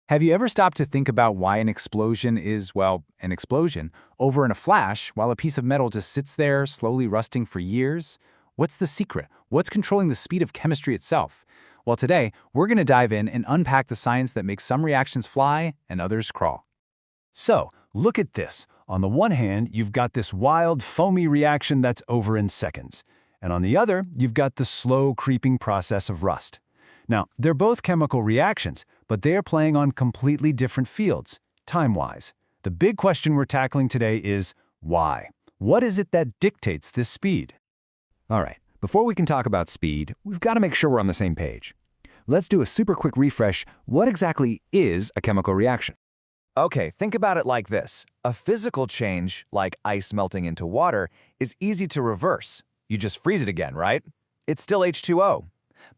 Have you ever stopped to think about why an explosion is, well, an explosion, over in a flash, while a piece of metal just sits there, slowly rusting for years? What's the secret? What's controlling the speed of chemistry itself? Well, today, we're going to dive in and unpack the science that makes some reactions fly and others crawl. So, look at this. On the one hand, you've got this wild, foamy reaction that's over in seconds. And on the other, you've got the slow, creeping process of rust. Now, they're both chemical reactions, but they are playing on completely different fields, time-wise. The big question we're tackling today is, why? What is it that dictates this speed? All right, before we can talk about speed, we've got to make sure we're on the same page. Let's do a super quick refresh. What exactly is a chemical reaction? Okay, think about it like this. A physical change, like ice melting into water, is easy to reverse. You just freeze it again, right? It's still H2O.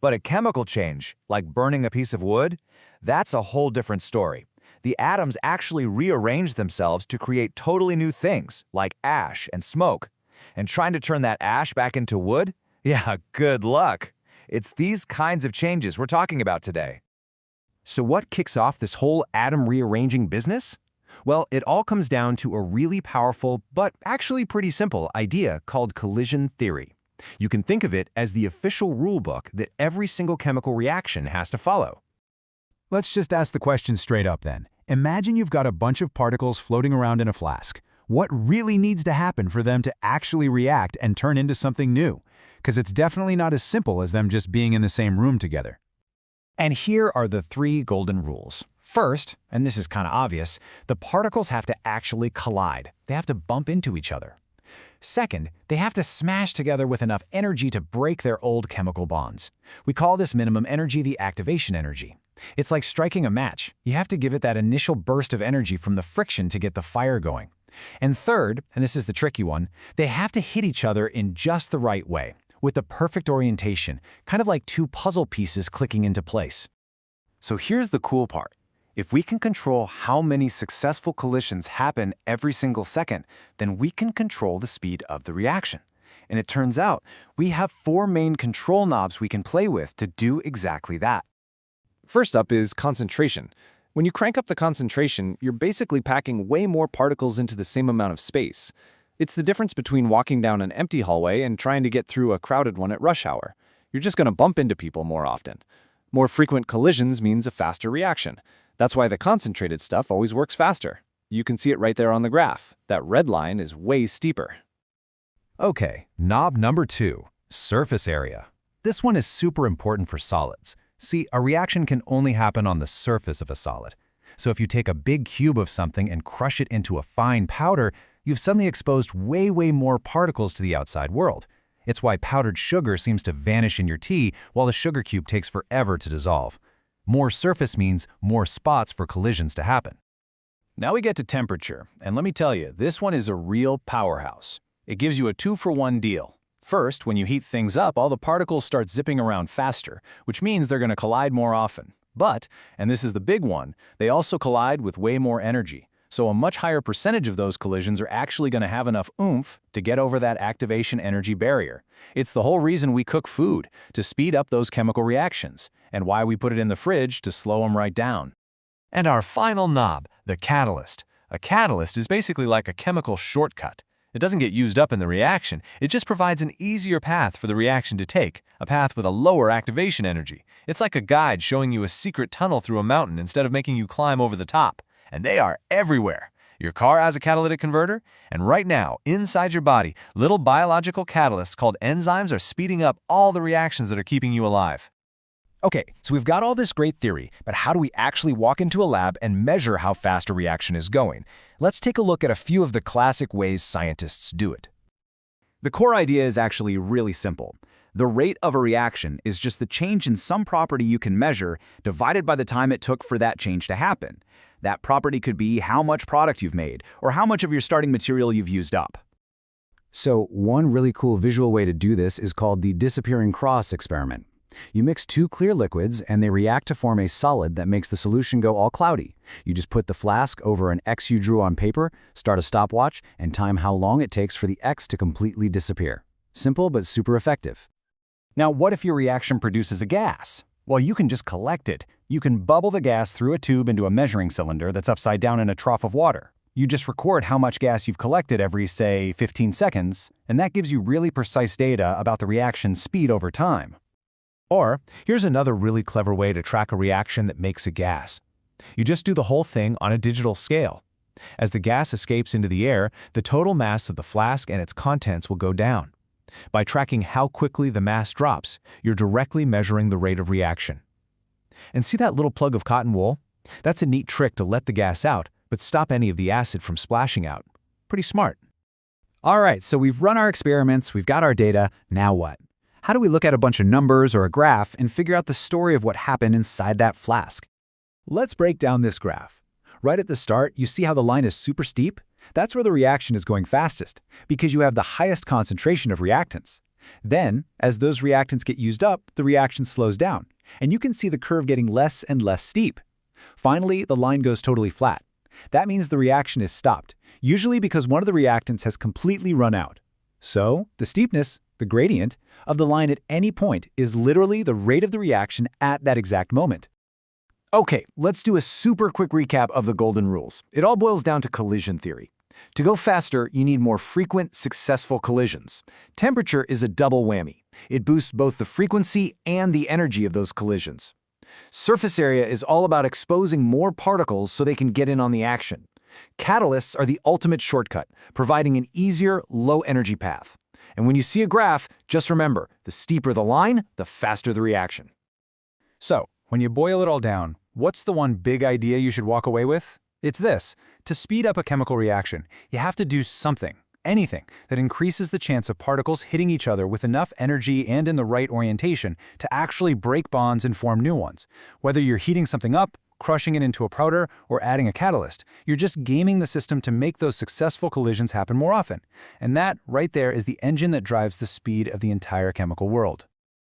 But a chemical change, like burning a piece of wood, that's a whole different story. The atoms actually rearrange themselves to create totally new things, like ash and smoke. And trying to turn that ash back into wood? Yeah, good luck. It's these kinds of changes we're talking about today. So what kicks off this whole atom rearranging business? Well, it all comes down to a really powerful, but actually pretty simple idea called collision theory. You can think of it as the official rulebook that every single chemical reaction has to follow. Let's just ask the question straight up then. Imagine you've got a bunch of particles floating around in a flask. What really needs to happen for them to actually react and turn into something new? Because it's definitely not as simple as them just being in the same room together. And here are the 3 golden rules. First, and this is kind of obvious, the particles have to actually collide. They have to bump into each other. Second, they have to smash together with enough energy to break their old chemical bonds. We call this minimum energy the activation energy. It's like striking a match. You have to give it that initial burst of energy from the friction to get the fire going. And third, and this is the tricky one, they have to hit each other in just the right way, with the perfect orientation, kind of like 2 puzzle pieces clicking into place. So here's the cool part. If we can control how many successful collisions happen every single second, then we can control the speed of the reaction. And it turns out we have 4 main control knobs we can play with to do exactly that. First up is concentration. When you crank up the concentration, you're basically packing way more particles into the same amount of space. It's the difference between walking down an empty hallway and trying to get through a crowded one at rush hour. You're just going to bump into people more often. More frequent collisions means a faster reaction. That's why the concentrated stuff always works faster. You can see it right there on the graph. That red line is way steeper. Okay, knob number 2, surface area. This one is super important for solids. See, a reaction can only happen on the surface of a solid. So if you take a big cube of something and crush it into a fine powder, you've suddenly exposed way more particles to the outside world. It's why powdered sugar seems to vanish in your tea while the sugar cube takes forever to dissolve. More surface means more spots for collisions to happen. Now we get to temperature, and let me tell you, this one is a real powerhouse. It gives you a 2-for-1 deal. First, when you heat things up, all the particles start zipping around faster, which means they're going to collide more often. But, and this is the big one, they also collide with way more energy. So a much higher percentage of those collisions are actually going to have enough oomph to get over that activation energy barrier. It's the whole reason we cook food, to speed up those chemical reactions, and why we put it in the fridge to slow them right down. And our final knob, the catalyst. A catalyst is basically like a chemical shortcut. It doesn't get used up in the reaction, it just provides an easier path for the reaction to take, a path with a lower activation energy. It's like a guide showing you a secret tunnel through a mountain instead of making you climb over the top. And they are everywhere. Your car has a catalytic converter, and right now, inside your body, little biological catalysts called enzymes are speeding up all the reactions that are keeping you alive. Okay, so we've got all this great theory, but how do we actually walk into a lab and measure how fast a reaction is going? Let's take a look at a few of the classic ways scientists do it. The core idea is actually really simple. The rate of a reaction is just the change in some property you can measure divided by the time it took for that change to happen. That property could be how much product you've made or how much of your starting material you've used up. So one really cool visual way to do this is called the disappearing cross experiment. You mix 2 clear liquids and they react to form a solid that makes the solution go all cloudy. You just put the flask over an X you drew on paper, start a stopwatch, and time how long it takes for the X to completely disappear. Simple but super effective. Now, what if your reaction produces a gas? Well, you can just collect it, You can bubble the gas through a tube into a measuring cylinder that's upside down in a trough of water. You just record how much gas you've collected every, say, 15 seconds, and that gives you really precise data about the reaction speed over time. Or, here's another really clever way to track a reaction that makes a gas. You just do the whole thing on a digital scale. As the gas escapes into the air, the total mass of the flask and its contents will go down. By tracking how quickly the mass drops, you're directly measuring the rate of reaction. And see that little plug of cotton wool? That's a neat trick to let the gas out, but stop any of the acid from splashing out. Pretty smart. All right, so we've run our experiments, we've got our data, now what? How do we look at a bunch of numbers or a graph and figure out the story of what happened inside that flask? Let's break down this graph. Right at the start, you see how the line is super steep? That's where the reaction is going fastest, because you have the highest concentration of reactants. Then, as those reactants get used up, the reaction slows down, and you can see the curve getting less and less steep. Finally, the line goes totally flat. That means the reaction is stopped, usually because one of the reactants has completely run out. So, the steepness, the gradient, of the line at any point is literally the rate of the reaction at that exact moment. Okay, let's do a super quick recap of the golden rules. It all boils down to collision theory. To go faster, you need more frequent, successful collisions. Temperature is a double whammy. It boosts both the frequency and the energy of those collisions. Surface area is all about exposing more particles so they can get in on the action. Catalysts are the ultimate shortcut, providing an easier, low-energy path. And when you see a graph, just remember, the steeper the line, the faster the reaction. So, when you boil it all down, what's the one big idea you should walk away with? It's this: to speed up a chemical reaction, you have to do something, anything, that increases the chance of particles hitting each other with enough energy and in the right orientation to actually break bonds and form new ones. Whether you're heating something up, crushing it into a powder, or adding a catalyst, you're just gaming the system to make those successful collisions happen more often. And that, right there, is the engine that drives the speed of the entire chemical world.